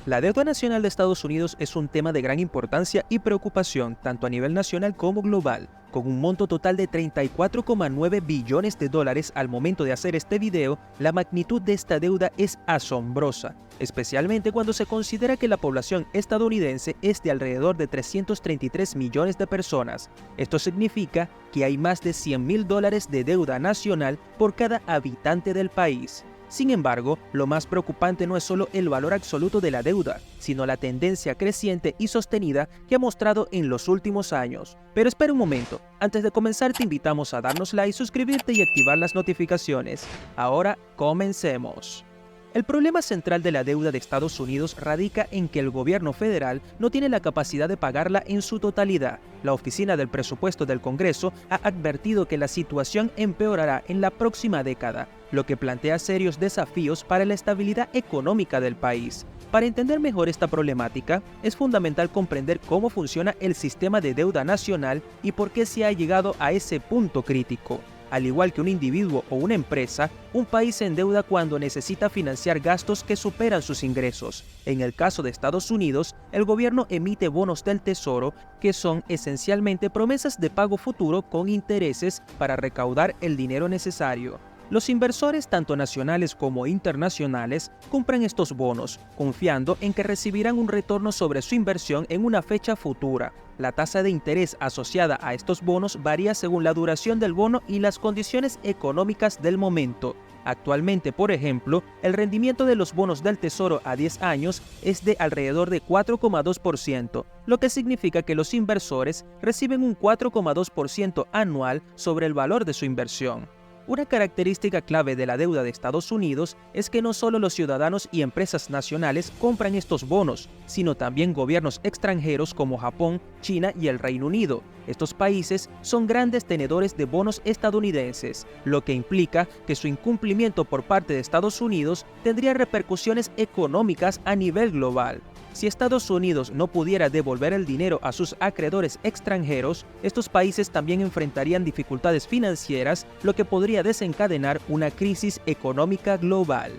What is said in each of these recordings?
La deuda nacional de Estados Unidos es un tema de gran importancia y preocupación, tanto a nivel nacional como global. Con un monto total de 34,9 billones de dólares al momento de hacer este video, la magnitud de esta deuda es asombrosa, especialmente cuando se considera que la población estadounidense es de alrededor de 333 millones de personas. Esto significa que hay más de $100,000 de deuda nacional por cada habitante del país. Sin embargo, lo más preocupante no es solo el valor absoluto de la deuda, sino la tendencia creciente y sostenida que ha mostrado en los últimos años. Pero espera un momento, antes de comenzar te invitamos a darnos like, suscribirte y activar las notificaciones. Ahora, comencemos. El problema central de la deuda de Estados Unidos radica en que el gobierno federal no tiene la capacidad de pagarla en su totalidad. La Oficina del Presupuesto del Congreso ha advertido que la situación empeorará en la próxima década, lo que plantea serios desafíos para la estabilidad económica del país. Para entender mejor esta problemática, es fundamental comprender cómo funciona el sistema de deuda nacional y por qué se ha llegado a ese punto crítico. Al igual que un individuo o una empresa, un país se endeuda cuando necesita financiar gastos que superan sus ingresos. En el caso de Estados Unidos, el gobierno emite bonos del tesoro, que son esencialmente promesas de pago futuro con intereses para recaudar el dinero necesario. Los inversores, tanto nacionales como internacionales, compran estos bonos, confiando en que recibirán un retorno sobre su inversión en una fecha futura. La tasa de interés asociada a estos bonos varía según la duración del bono y las condiciones económicas del momento. Actualmente, por ejemplo, el rendimiento de los bonos del Tesoro a 10 años es de alrededor de 4,2%, lo que significa que los inversores reciben un 4,2% anual sobre el valor de su inversión. Una característica clave de la deuda de Estados Unidos es que no solo los ciudadanos y empresas nacionales compran estos bonos, sino también gobiernos extranjeros como Japón, China y el Reino Unido. Estos países son grandes tenedores de bonos estadounidenses, lo que implica que su incumplimiento por parte de Estados Unidos tendría repercusiones económicas a nivel global. Si Estados Unidos no pudiera devolver el dinero a sus acreedores extranjeros, estos países también enfrentarían dificultades financieras, lo que podría desencadenar una crisis económica global.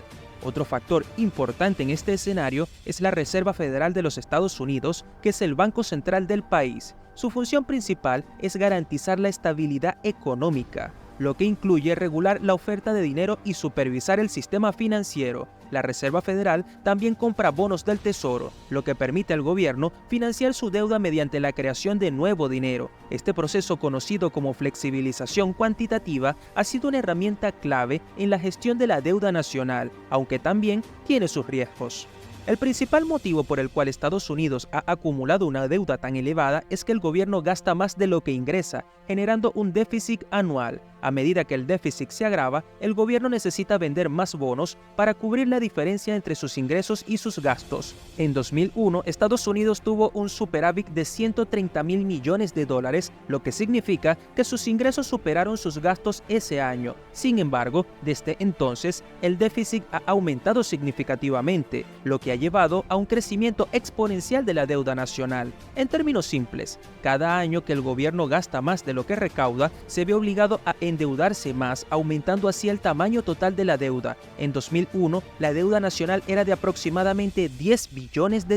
Otro factor importante en este escenario es la Reserva Federal de los Estados Unidos, que es el banco central del país. Su función principal es garantizar la estabilidad económica, lo que incluye regular la oferta de dinero y supervisar el sistema financiero. La Reserva Federal también compra bonos del Tesoro, lo que permite al gobierno financiar su deuda mediante la creación de nuevo dinero. Este proceso, conocido como flexibilización cuantitativa, ha sido una herramienta clave en la gestión de la deuda nacional, aunque también tiene sus riesgos. El principal motivo por el cual Estados Unidos ha acumulado una deuda tan elevada es que el gobierno gasta más de lo que ingresa, generando un déficit anual. A medida que el déficit se agrava, el gobierno necesita vender más bonos para cubrir la diferencia entre sus ingresos y sus gastos. En 2001, Estados Unidos tuvo un superávit de $130,000 millones, lo que significa que sus ingresos superaron sus gastos ese año. Sin embargo, desde entonces, el déficit ha aumentado significativamente, lo que ha llevado a un crecimiento exponencial de la deuda nacional. En términos simples, cada año que el gobierno gasta más de lo que recauda, se ve obligado a endeudarse más, aumentando así el tamaño total de la deuda. En 2001, la deuda nacional era de aproximadamente $10 billones,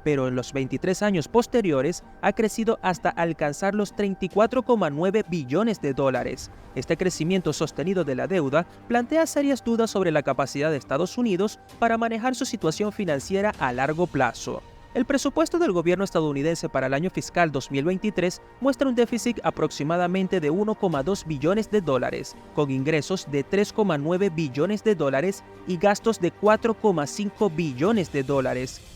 pero en los 23 años posteriores ha crecido hasta alcanzar los $34,9 billones. Este crecimiento sostenido de la deuda plantea serias dudas sobre la capacidad de Estados Unidos para manejar su situación financiera a largo plazo. El presupuesto del gobierno estadounidense para el año fiscal 2023 muestra un déficit aproximadamente de $1,2 billones, con ingresos de $3,9 billones y gastos de $4,5 billones.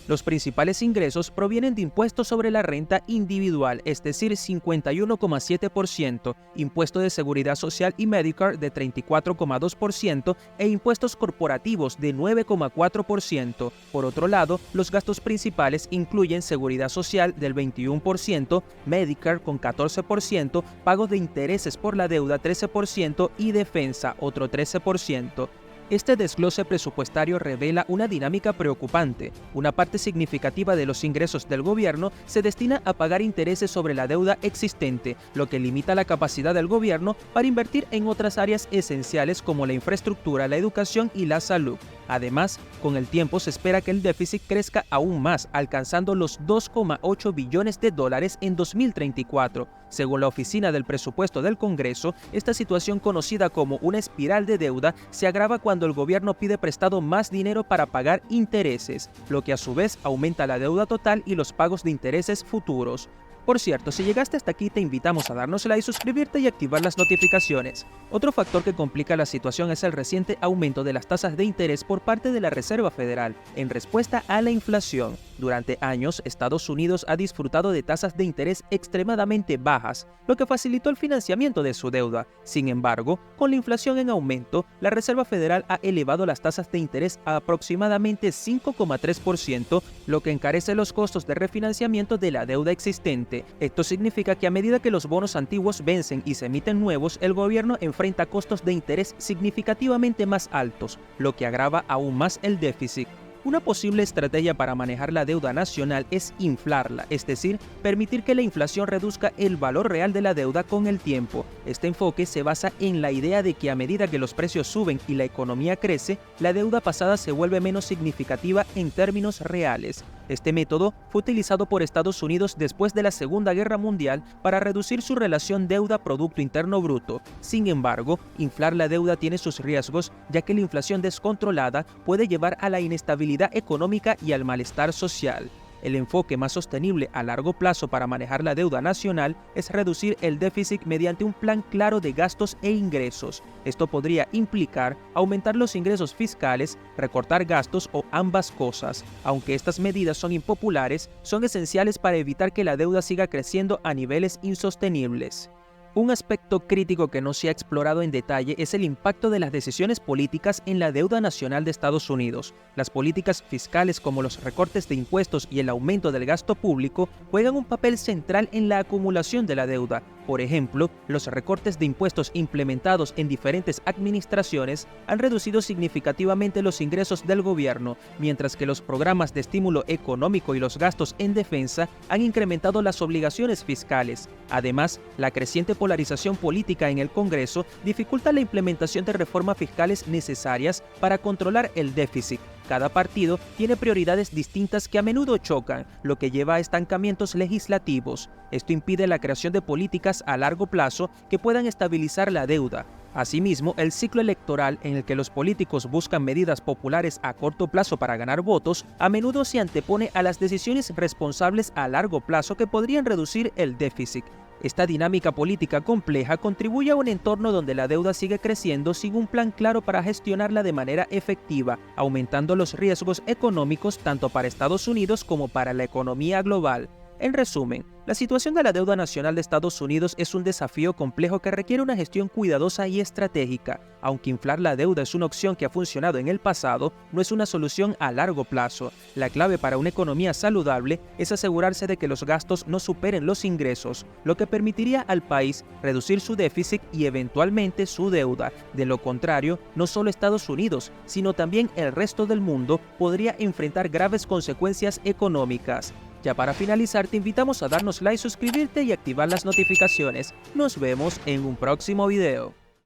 Los principales ingresos provienen de impuestos sobre la renta individual, es decir, 51,7%, impuesto de seguridad social y Medicare de 34,2% e impuestos corporativos de 9,4%. Por otro lado, los gastos principales incluyen seguridad social del 21%, Medicare con 14%, pagos de intereses por la deuda 13% y defensa otro 13%. Este desglose presupuestario revela una dinámica preocupante. Una parte significativa de los ingresos del gobierno se destina a pagar intereses sobre la deuda existente, lo que limita la capacidad del gobierno para invertir en otras áreas esenciales como la infraestructura, la educación y la salud. Además, con el tiempo se espera que el déficit crezca aún más, alcanzando los 2,8 billones de dólares en 2034. Según la Oficina del Presupuesto del Congreso, esta situación conocida como una espiral de deuda se agrava cuando el gobierno pide prestado más dinero para pagar intereses, lo que a su vez aumenta la deuda total y los pagos de intereses futuros. Por cierto, si llegaste hasta aquí te invitamos a darnos like, suscribirte y activar las notificaciones. Otro factor que complica la situación es el reciente aumento de las tasas de interés por parte de la Reserva Federal en respuesta a la inflación. Durante años, Estados Unidos ha disfrutado de tasas de interés extremadamente bajas, lo que facilitó el financiamiento de su deuda. Sin embargo, con la inflación en aumento, la Reserva Federal ha elevado las tasas de interés a aproximadamente 5,3%, lo que encarece los costos de refinanciamiento de la deuda existente. Esto significa que a medida que los bonos antiguos vencen y se emiten nuevos, el gobierno enfrenta costos de interés significativamente más altos, lo que agrava aún más el déficit. Una posible estrategia para manejar la deuda nacional es inflarla, es decir, permitir que la inflación reduzca el valor real de la deuda con el tiempo. Este enfoque se basa en la idea de que a medida que los precios suben y la economía crece, la deuda pasada se vuelve menos significativa en términos reales. Este método fue utilizado por Estados Unidos después de la Segunda Guerra Mundial para reducir su relación deuda-Producto Interno Bruto. Sin embargo, inflar la deuda tiene sus riesgos, ya que la inflación descontrolada puede llevar a la inestabilidad económica y al malestar social. El enfoque más sostenible a largo plazo para manejar la deuda nacional es reducir el déficit mediante un plan claro de gastos e ingresos. Esto podría implicar aumentar los ingresos fiscales, recortar gastos o ambas cosas. Aunque estas medidas son impopulares, son esenciales para evitar que la deuda siga creciendo a niveles insostenibles. Un aspecto crítico que no se ha explorado en detalle es el impacto de las decisiones políticas en la deuda nacional de Estados Unidos. Las políticas fiscales como los recortes de impuestos y el aumento del gasto público juegan un papel central en la acumulación de la deuda. Por ejemplo, los recortes de impuestos implementados en diferentes administraciones han reducido significativamente los ingresos del gobierno, mientras que los programas de estímulo económico y los gastos en defensa han incrementado las obligaciones fiscales. Además, la creciente polarización política en el Congreso dificulta la implementación de reformas fiscales necesarias para controlar el déficit. Cada partido tiene prioridades distintas que a menudo chocan, lo que lleva a estancamientos legislativos. Esto impide la creación de políticas a largo plazo que puedan estabilizar la deuda. Asimismo, el ciclo electoral en el que los políticos buscan medidas populares a corto plazo para ganar votos, a menudo se antepone a las decisiones responsables a largo plazo que podrían reducir el déficit. Esta dinámica política compleja contribuye a un entorno donde la deuda sigue creciendo sin un plan claro para gestionarla de manera efectiva, aumentando los riesgos económicos tanto para Estados Unidos como para la economía global. En resumen, la situación de la deuda nacional de Estados Unidos es un desafío complejo que requiere una gestión cuidadosa y estratégica. Aunque inflar la deuda es una opción que ha funcionado en el pasado, no es una solución a largo plazo. La clave para una economía saludable es asegurarse de que los gastos no superen los ingresos, lo que permitiría al país reducir su déficit y eventualmente su deuda. De lo contrario, no solo Estados Unidos, sino también el resto del mundo podría enfrentar graves consecuencias económicas. Ya para finalizar, te invitamos a darnos like, suscribirte y activar las notificaciones. Nos vemos en un próximo video.